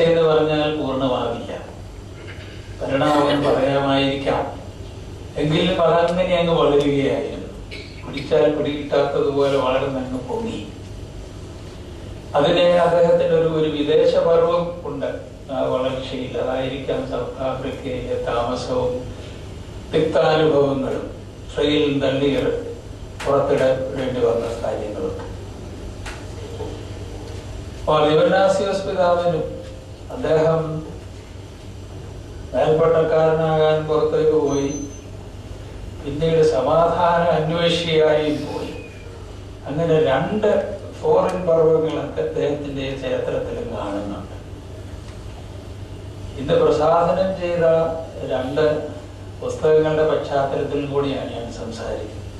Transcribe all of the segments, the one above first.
എന്ന് പറഞ്ഞാൽ പൂർണ്ണമാവില്ല. പരിണാമം പറയാമായിരിക്കാം. എങ്കിലും അതങ്ങനെ അങ്ങ് വളരുകയായിരുന്നു. പിടിച്ചാൽ പിടികിട്ടാത്തതുപോലെ വളർന്നങ്ങ് പൊങ്ങി. അതിന് അദ്ദേഹത്തിന് ഒരു വിദേശ പർവ്വം ഉണ്ട് ആ വളർച്ചയിൽ. അതായിരിക്കാം സൗത്ത് ആഫ്രിക്കയിലെ താമസവും തിക്താനുഭവങ്ങളും ട്രെയിൽ തള്ളി പുറത്തിടേണ്ടി വന്ന കാര്യങ്ങളൊക്കെ. ദിവനാസിയോസ് പിതാവിനും അദ്ദേഹം മേൽപ്പട്ടക്കാരനാകാൻ പുറത്തേക്ക് പോയി, പിന്നീട് സമാധാന അന്വേഷിയായി പോയി. അങ്ങനെ രണ്ട് ഫോറിൻ പർവ്വങ്ങളൊക്കെ അദ്ദേഹത്തിന്റെ ചരിത്രത്തിലും കാണുന്നുണ്ട്. ഇന്ന് പ്രസാധനം ചെയ്ത രണ്ട് പുസ്തകങ്ങളുടെ പശ്ചാത്തലത്തിൽ കൂടിയാണ് ഞാൻ സംസാരിക്കുന്നത്.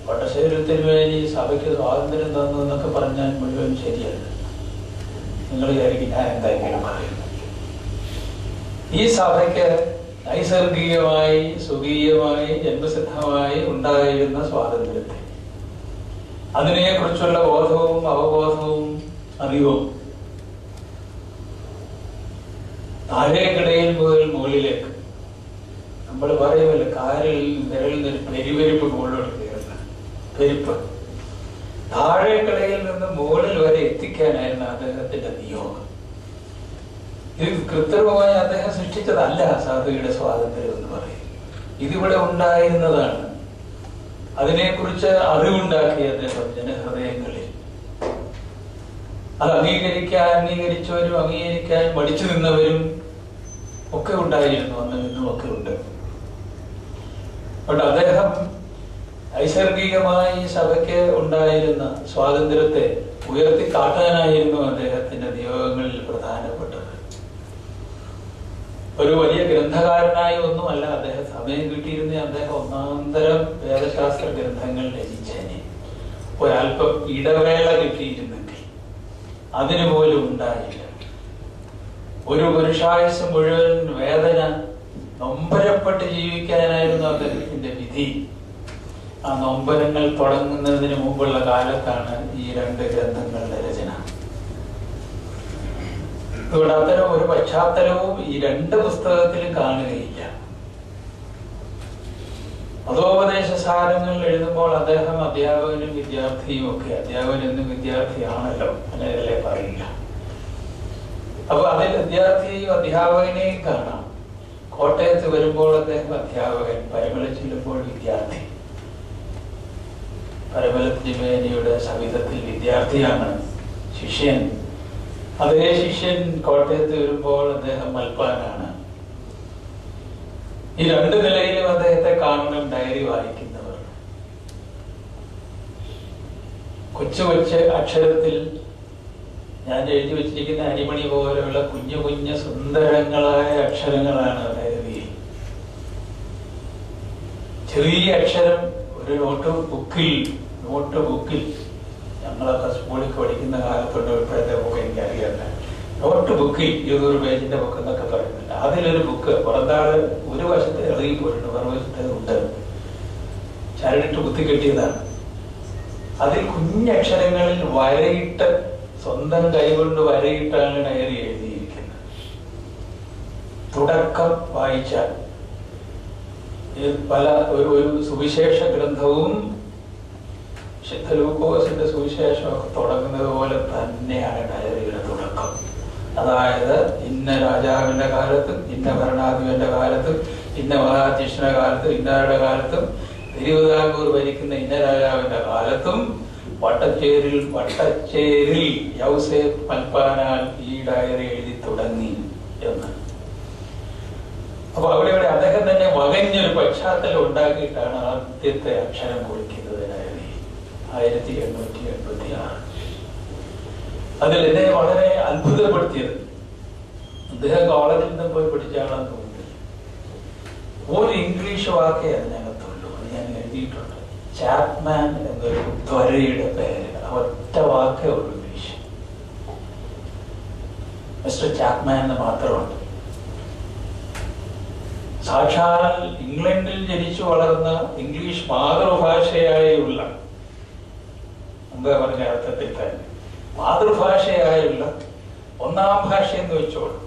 വട്ടശ്ശേരി തിരുമേനി സഭയ്ക്ക് സ്വാതന്ത്ര്യം തന്നു എന്നൊക്കെ പറഞ്ഞാൽ മുഴുവൻ ശരിയല്ല. നിങ്ങൾ വിചാരിക്കും ഞാൻ എന്തായാലും പറയുന്നു. ഈ സഭയ്ക്ക് നൈസർഗികമായി സ്വകീയമായി ജന്മസിദ്ധമായി ഉണ്ടായിരുന്ന സ്വാതന്ത്ര്യത്തെ, അതിനെക്കുറിച്ചുള്ള ബോധവും അവബോധവും അറിവും താഴേക്കിടയിൽ മുതൽ മുകളിലേക്ക്, നമ്മൾ പറയുമല്ലോ കാരിൽ വിരൽ നിന്ന് പെരുപെരുപ്പ് മുകളിലോട്ട് കയറുന്ന പെരുപ്പ്, താഴേക്കിടയിൽ നിന്ന് മുകളിൽ വരെ എത്തിക്കാനായിരുന്നു അദ്ദേഹത്തിന്റെ നിയോഗം. ഇത് കൃത്രിമമായി അദ്ദേഹം സൃഷ്ടിച്ചതല്ല സാധുയുടെ സ്വാതന്ത്ര്യം എന്ന് പറയും. ഇതിവിടെ ഉണ്ടായിരുന്നതാണ്. അതിനെക്കുറിച്ച് അറിവുണ്ടാക്കിയ അദ്ദേഹം ജനഹൃദയങ്ങളിൽ. അത് അംഗീകരിച്ചവരും അംഗീകരിക്കാൻ മടിച്ചു നിന്നവരും ഒക്കെ ഉണ്ടായിരുന്നു, അന്നും ഇന്നും ഒക്കെ ഉണ്ട്. അതുകൊണ്ട് അദ്ദേഹം നൈസർഗികമായി സഭയ്ക്ക് ഉണ്ടായിരുന്ന സ്വാതന്ത്ര്യത്തെ ഉയർത്തിക്കാട്ടാനായിരുന്നു അദ്ദേഹത്തിന്റെ നിയോഗങ്ങളിൽ പ്രധാനപ്പെട്ടത്. ഒരു വലിയ ഗ്രന്ഥകാരനായി ഒന്നുമല്ല അദ്ദേഹം. സമയം കിട്ടിയിരുന്ന അദ്ദേഹം ഒന്നാന്തരം വേദശാസ്ത്ര ഗ്രന്ഥങ്ങൾ രചിച്ചേനെ. ഒരല്പം ഇടവേള കിട്ടിയിരുന്നെങ്കിൽ അതിനു പോലും ഉണ്ടായില്ല. ഒരു പുരുഷായുസ് മുഴുവൻ വേദന നൊമ്പരപ്പെട്ട് ജീവിക്കാനായിരുന്നു അദ്ദേഹത്തിന്റെ വിധി. ആ നൊമ്പരങ്ങൾ തുടങ്ങുന്നതിന് മുമ്പുള്ള കാലത്താണ് ഈ രണ്ട് ഗ്രന്ഥങ്ങളുടെ രചന. അതുകൊണ്ട് അത്തരം ഒരു പശ്ചാത്തലവും ഈ രണ്ട് പുസ്തകത്തിലും കാണുകയില്ല. മതോപദേശ സാരങ്ങൾ എഴുതുമ്പോൾ അദ്ദേഹം അധ്യാപകനും വിദ്യാർത്ഥിയും ഒക്കെ, അധ്യാപകൻ എന്നും വിദ്യാർത്ഥിയാണല്ലോ, അങ്ങനെയല്ലേ പറയില്ല. അപ്പൊ അതിൽ വിദ്യാർത്ഥിയെയും അധ്യാപകനെയും കാണാം. കോട്ടയത്ത് വരുമ്പോൾ അദ്ദേഹം അധ്യാപകൻ, പരമല ചെല്ലുമ്പോൾ വിദ്യാർത്ഥി. പരമല തിരുമേനിയുടെ സവിധത്തിൽ വിദ്യാർത്ഥിയാണ് ശിഷ്യൻ. അതേ ശിഷ്യൻ കോട്ടയത്ത് വരുമ്പോൾ അദ്ദേഹം മൽപ്പാനാണ്. ഈ രണ്ട് നിലയിലും അദ്ദേഹത്തെ കാണണം ഡയറി വായിക്കുന്നവർ. കൊച്ചു കൊച്ചു അക്ഷരത്തിൽ ഞാൻ എഴുതി വെച്ചിരിക്കുന്ന അരിമണി പോലെയുള്ള കുഞ്ഞു കുഞ്ഞു സുന്ദരങ്ങളായ അക്ഷരങ്ങളാണ് ഡയറിയിൽ. ചെറിയ അക്ഷരം ഒരു നോട്ട് ബുക്കിൽ ഞങ്ങളൊക്കെ സ്കൂളിൽ പഠിക്കുന്ന കാലത്തുണ്ട്. ഇപ്പോഴത്തെ ബുക്ക് എനിക്കറിയാല്ല. നോട്ട് ബുക്കിൽ 200 പേജിന്റെ ബുക്ക് എന്നൊക്കെ പറയുന്നുണ്ട്. അതിലൊരു ബുക്ക് പുറത്താള് ഒരു വശത്ത് ഇറങ്ങിപ്പോയിട്ടുണ്ട്, മറുവശത്ത് ഉണ്ട്, ചരടിട്ട് കുത്തി കെട്ടിയതാണ്. അതിൽ കുഞ്ഞക്ഷരങ്ങളിൽ വരയിട്ട്, സ്വന്തം കൈകൊണ്ട് വരയിട്ടാണ് ഡയറി എഴുതിയിരിക്കുന്നത്. തുടക്കം വായിച്ചാൽ പല ഒരു സുവിശേഷ ഗ്രന്ഥവും വിശുദ്ധ ലൂക്കോസിന്റെ സുവിശേഷമൊക്കെ തുടങ്ങുന്നത് പോലെ തന്നെയാണ് ഡയറിയുടെ തുടക്കം. അതായത് ഇന്ന രാജാവിന്റെ കാലത്തും ഇന്ന ഭരണാധിപന്റെ കാലത്തും ഇന്ന മഹാധ്യക്ഷന്റെ കാലത്തും ഇന്നവരുടെ കാലത്തും തിരുവിതാംകൂർ ഭരിക്കുന്ന ഇന്ന രാജാവിന്റെ കാലത്തും വട്ടച്ചേരിൽ യൗസേപ്പ് മൽപ്പാനാൽ ഈ ഡയറി എഴുതി തുടങ്ങി എന്ന്. അപ്പൊ അവിടെ അദ്ദേഹം തന്നെ വകഞ്ഞൊരു പശ്ചാത്തലം ഉണ്ടാക്കിയിട്ടാണ് ആദ്യത്തെ അക്ഷരം കുറിക്കുന്നത് ഡയറി 1886. അതിൽ എന്നെ വളരെ അത്ഭുതപ്പെടുത്തിയത്, അദ്ദേഹം കോളേജിൽ നിന്ന് പോയി പഠിച്ചാണെന്ന് തോന്നുന്നില്ല, ഒരു ഇംഗ്ലീഷ് വാക്കേ അതിനകത്തുള്ളൂ. അത് ഞാൻ എഴുതിയിട്ടുണ്ട്. ചാപ്മാൻ എന്നൊരു ത്വരയുടെ പേര്, ഒറ്റ വാക്കേ ഉള്ളൂ ഇംഗ്ലീഷ്. മിസ്റ്റർ ചാപ്മാൻ എന്ന് മാത്രമുണ്ട്. സാക്ഷാൽ ഇംഗ്ലണ്ടിൽ ജനിച്ചു വളർന്ന ഇംഗ്ലീഷ് മാതൃഭാഷയായുള്ള, എന്താ പറഞ്ഞ അർത്ഥത്തിൽ തന്നെ മാതൃഭാഷയായുള്ള ഒന്നാം ഭാഷ എന്ന് വെച്ചോളൂ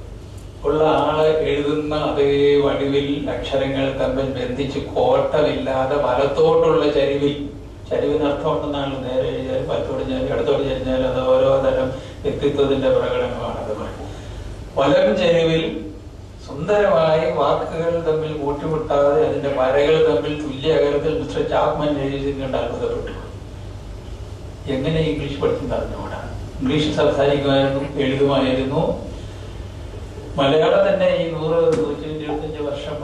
ഉള്ള ആള് എഴുതുന്ന അതേ വടിവിൽ അക്ഷരങ്ങൾ തമ്മിൽ ബന്ധിച്ച് കോട്ടമില്ലാതെ വലത്തോട്ടുള്ള ചരിവിനർത്ഥമുണ്ടെന്നാണ്. നേരെ എഴുതിയാലും വലത്തോട് ഇടത്തോട് ചരിഞ്ഞാലും അത് ഓരോ തരം വ്യക്തിത്വത്തിന്റെ പ്രകടനമാണ്. അത് വലം ചരിവിൽ സുന്ദരമായി വാക്കുകൾ തമ്മിൽ കൂട്ടിമുട്ടാതെ അതിന്റെ വരകൾ തമ്മിൽ തുല്യ അകലത്തിൽ മിസ്റ്റർ ചാപ്മൻ എഴുതിക്കൊണ്ട് അത്ഭുതപ്പെട്ടു. എങ്ങനെ ഇംഗ്ലീഷ് പഠിക്കുന്ന അറിഞ്ഞുകൂടാ. ഇംഗ്ലീഷ് സംസാരിക്കുമായിരുന്നു, എഴുതുമായിരുന്നു. മലയാളം തന്നെ ഈ 100-125 വർഷം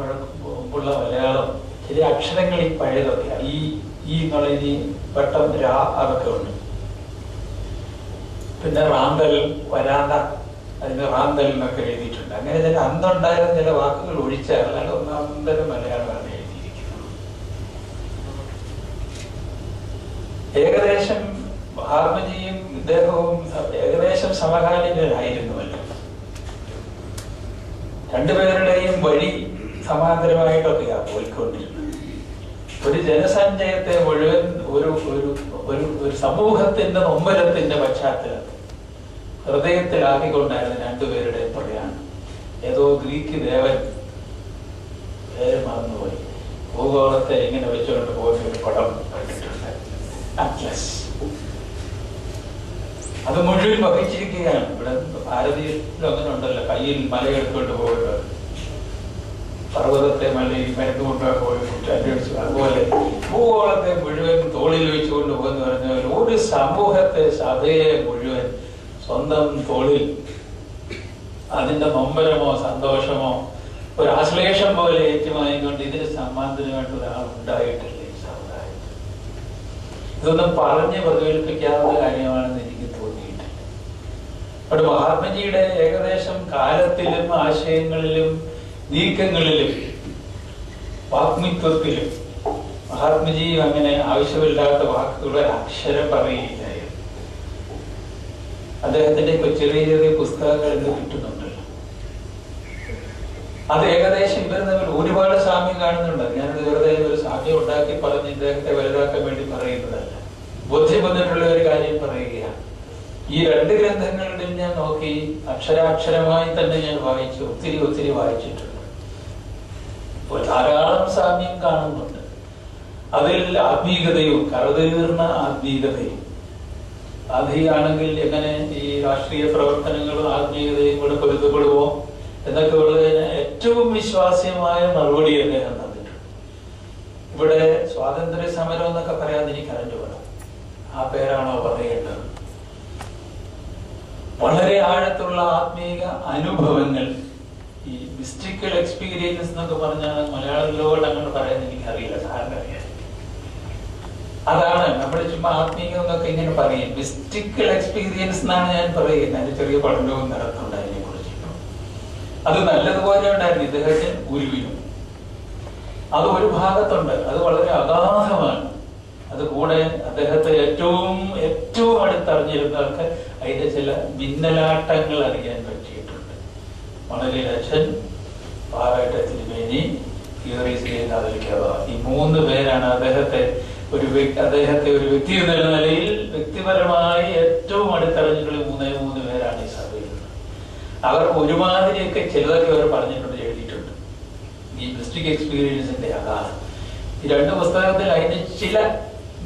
മുമ്പുള്ള മലയാളം ചില അക്ഷരങ്ങൾ ഈ പഴയതൊക്കെ ഈ എന്നുള്ള ഇനി വട്ടം രാ അതൊക്കെ ഉണ്ട്. പിന്നെ റാന്തൽ, വരാന്ത, അതിന് റാന്തൽ എന്നൊക്കെ എഴുതിയിട്ടുണ്ട്. അങ്ങനെ ചില അന്നുണ്ടായിരുന്ന ചില വാക്കുകൾ ഒഴിച്ചാൽ അല്ലാതെ ഒന്നാന്തരം മലയാളമാണ് എഴുതിയിരിക്കുന്നത്. ഏകദേശം ഭാർമജിയും ഇദ്ദേഹവും ഏകദേശം സമകാലീനരായിരുന്നുവല്ലോ. രണ്ടുപേരുടെയും വഴി സമാന്തരമായിട്ടൊക്കെയാണ് പോയിക്കൊണ്ടിരുന്നത്. ഒരു ജനസഞ്ചയത്തെ മുഴുവൻ ഒരു സമൂഹത്തിന്റെ നൊമ്പരത്തിന്റെ പശ്ചാത്തലത്തിൽ ഹൃദയത്തിലാക്കിക്കൊണ്ടായിരുന്നു രണ്ടുപേരുടെ പ്രയാണം. ഏതോ ഗ്രീക്ക് ദേവൻ, പേര് മറന്നുപോയി, ഭൂഗോളത്തെ ഇങ്ങനെ വെച്ചുകൊണ്ട് പോകുന്ന ഒരു പടം കണ്ടിട്ടുണ്ട്, അറ്റ്ലസ്. അത് മുഴുവൻ വഹിച്ചിരിക്കുകയാണ്. ഇവിടെ ഭാരതീയത്തിൽ അങ്ങനെ ഉണ്ടല്ലോ, കയ്യിൽ മലയെടുത്തുകൊണ്ട് പോയിട്ട് പർവ്വതത്തെ മലയിൽ മരുന്നുകൊണ്ട് പോയി അന്വേഷിച്ചു. അതുപോലെ ഭൂഗോളത്തെ മുഴുവൻ തോളിൽ വെച്ചുകൊണ്ട് പോകുന്നു പറഞ്ഞാൽ ഒരു സമൂഹത്തെ, സഭയെ മുഴുവൻ സ്വന്തം തോളിൽ അതിന്റെ നൊമ്പരമോ സന്തോഷമോ ഒരു ആശ്ലേഷം പോലെ ഏറ്റുമായിക്കൊണ്ട് ഇതിന് സമാന്തരമായിട്ട് ഒരാൾ ഉണ്ടായിട്ടില്ല ഈ സമുദായത്തിൽ. ഇതൊന്നും പറഞ്ഞ് പ്രതിഫലിപ്പിക്കാവുന്ന കാര്യമാണെന്ന് എനിക്ക് തോന്നിയിട്ടില്ല. അവിടെ മഹാത്മജിയുടെ ഏകദേശം കാലത്തിലും ആശയങ്ങളിലും നീക്കങ്ങളിലും വാഗ്മിത്വത്തിലും മഹാത്മജിയും അങ്ങനെ ആവശ്യമില്ലാത്ത വാക്കുകൾ അക്ഷരം പറയുകയില്ലായിരുന്നു. അദ്ദേഹത്തിന്റെ ചെറിയ ചെറിയ പുസ്തകങ്ങൾ ഇന്ന് കിട്ടുന്നുണ്ടല്ലോ. അത് ഏകദേശം ഇവർ തമ്മിൽ ഒരുപാട് സാമ്യം കാണുന്നുണ്ട്. ഞാനത് വെറുതെ ഒരു സാമ്യം ഉണ്ടാക്കി പറഞ്ഞ് ഇദ്ദേഹത്തെ വലുതാക്കാൻ വേണ്ടി പറയുന്നതല്ല, ബോധ്യം വന്നിട്ടുള്ള ഒരു കാര്യം പറയുകയാണ്. ഈ രണ്ട് ഗ്രന്ഥങ്ങളുടെയും ഞാൻ നോക്കി അക്ഷരാക്ഷരമായി തന്നെ ഞാൻ വായിച്ചു, ഒത്തിരി വായിച്ചിട്ടുണ്ട്. ധാരാളം സാമ്യം കാണുന്നുണ്ട്. അതിൽ ആത്മീയതയും, കറുതീർന്ന ആത്മീയതയും, ആദ്യമാണെങ്കിൽ എങ്ങനെ ഈ രാഷ്ട്രീയ പ്രവർത്തനങ്ങളും ആത്മീയതയും കൂടെ പൊരുത്തപ്പെടുമോ എന്നൊക്കെ ഉള്ളതിന് ഏറ്റവും വിശ്വാസ്യമായ മറുപടി അദ്ദേഹം തന്നിട്ടുണ്ട്. ഇവിടെ സ്വാതന്ത്ര്യ സമരം എന്നൊക്കെ പറയാൻ എനിക്ക് അറിഞ്ഞുകൂടാ, ആ പേരാണോ പറയേണ്ടത്. വളരെ ആഴത്തുള്ള ആത്മീയ അനുഭവങ്ങൾ, ഈ മിസ്റ്റിക്കൽ എക്സ്പീരിയൻസ് എന്നൊക്കെ പറഞ്ഞാൽ മലയാളികളോട് അങ്ങനെ പറയാൻ എനിക്കറിയില്ല, സാറിന് അറിയാം. അതാണ് നമ്മൾ ചുമ്മാ ആത്മീയം എന്നൊക്കെ ഇങ്ങനെ പറയും. മിസ്റ്റിക്കൽ എക്സ്പീരിയൻസ് എന്നാണ് ഞാൻ പറയുന്നത്. അതിന്റെ ചെറിയ പഠനവും നടത്തുന്നുണ്ട് അതിനെ കുറിച്ച്. അത് നല്ലതുപോലെ ഉണ്ടായിരുന്നു ഇദ്ദേഹത്തിന് ഗുരുവിനും. അത് ഒരു ഭാഗത്തുണ്ട്, അത് വളരെ അഗാധമാണ്. അത് കൂടെ അദ്ദേഹത്തെ ഏറ്റവും അടുത്തറിഞ്ഞിരുന്നവർക്ക് അതിന്റെ ചില മിന്നലാട്ടങ്ങൾ അറിയാൻ പറ്റിയിട്ടുണ്ട്. മണലി അച്ഛൻ, പാറാട്ട തിരുമേനി, ഈ 3 പേരാണ് അദ്ദേഹത്തെ ഒരു വ്യക്തി എന്ന നിലയിൽ വ്യക്തിപരമായി ഏറ്റവും അടുത്തറിഞ്ഞിട്ടുള്ള 3 പേരാണ് ഈ സഭയിൽ. അവർ ഒരുമാതിരിയൊക്കെ ചിലതൊക്കെ അവർ പറഞ്ഞിട്ടുണ്ട്, എഴുതിയിട്ടുണ്ട്. ഈ മിസ്റ്റിക് എക്സ്പീരിയൻസിന്റെ അഗാധം ഈ 2 പുസ്തകത്തിൽ അതിന് ചില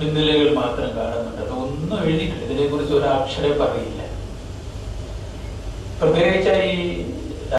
മിന്നലുകൾ മാത്രം കാണുന്നുണ്ട്. അതൊന്നും എഴുതിയിട്ടില്ല, ഇതിനെ കുറിച്ച് ഒരു അക്ഷരം പറയില്ല. പ്രത്യേകിച്ച് ഈ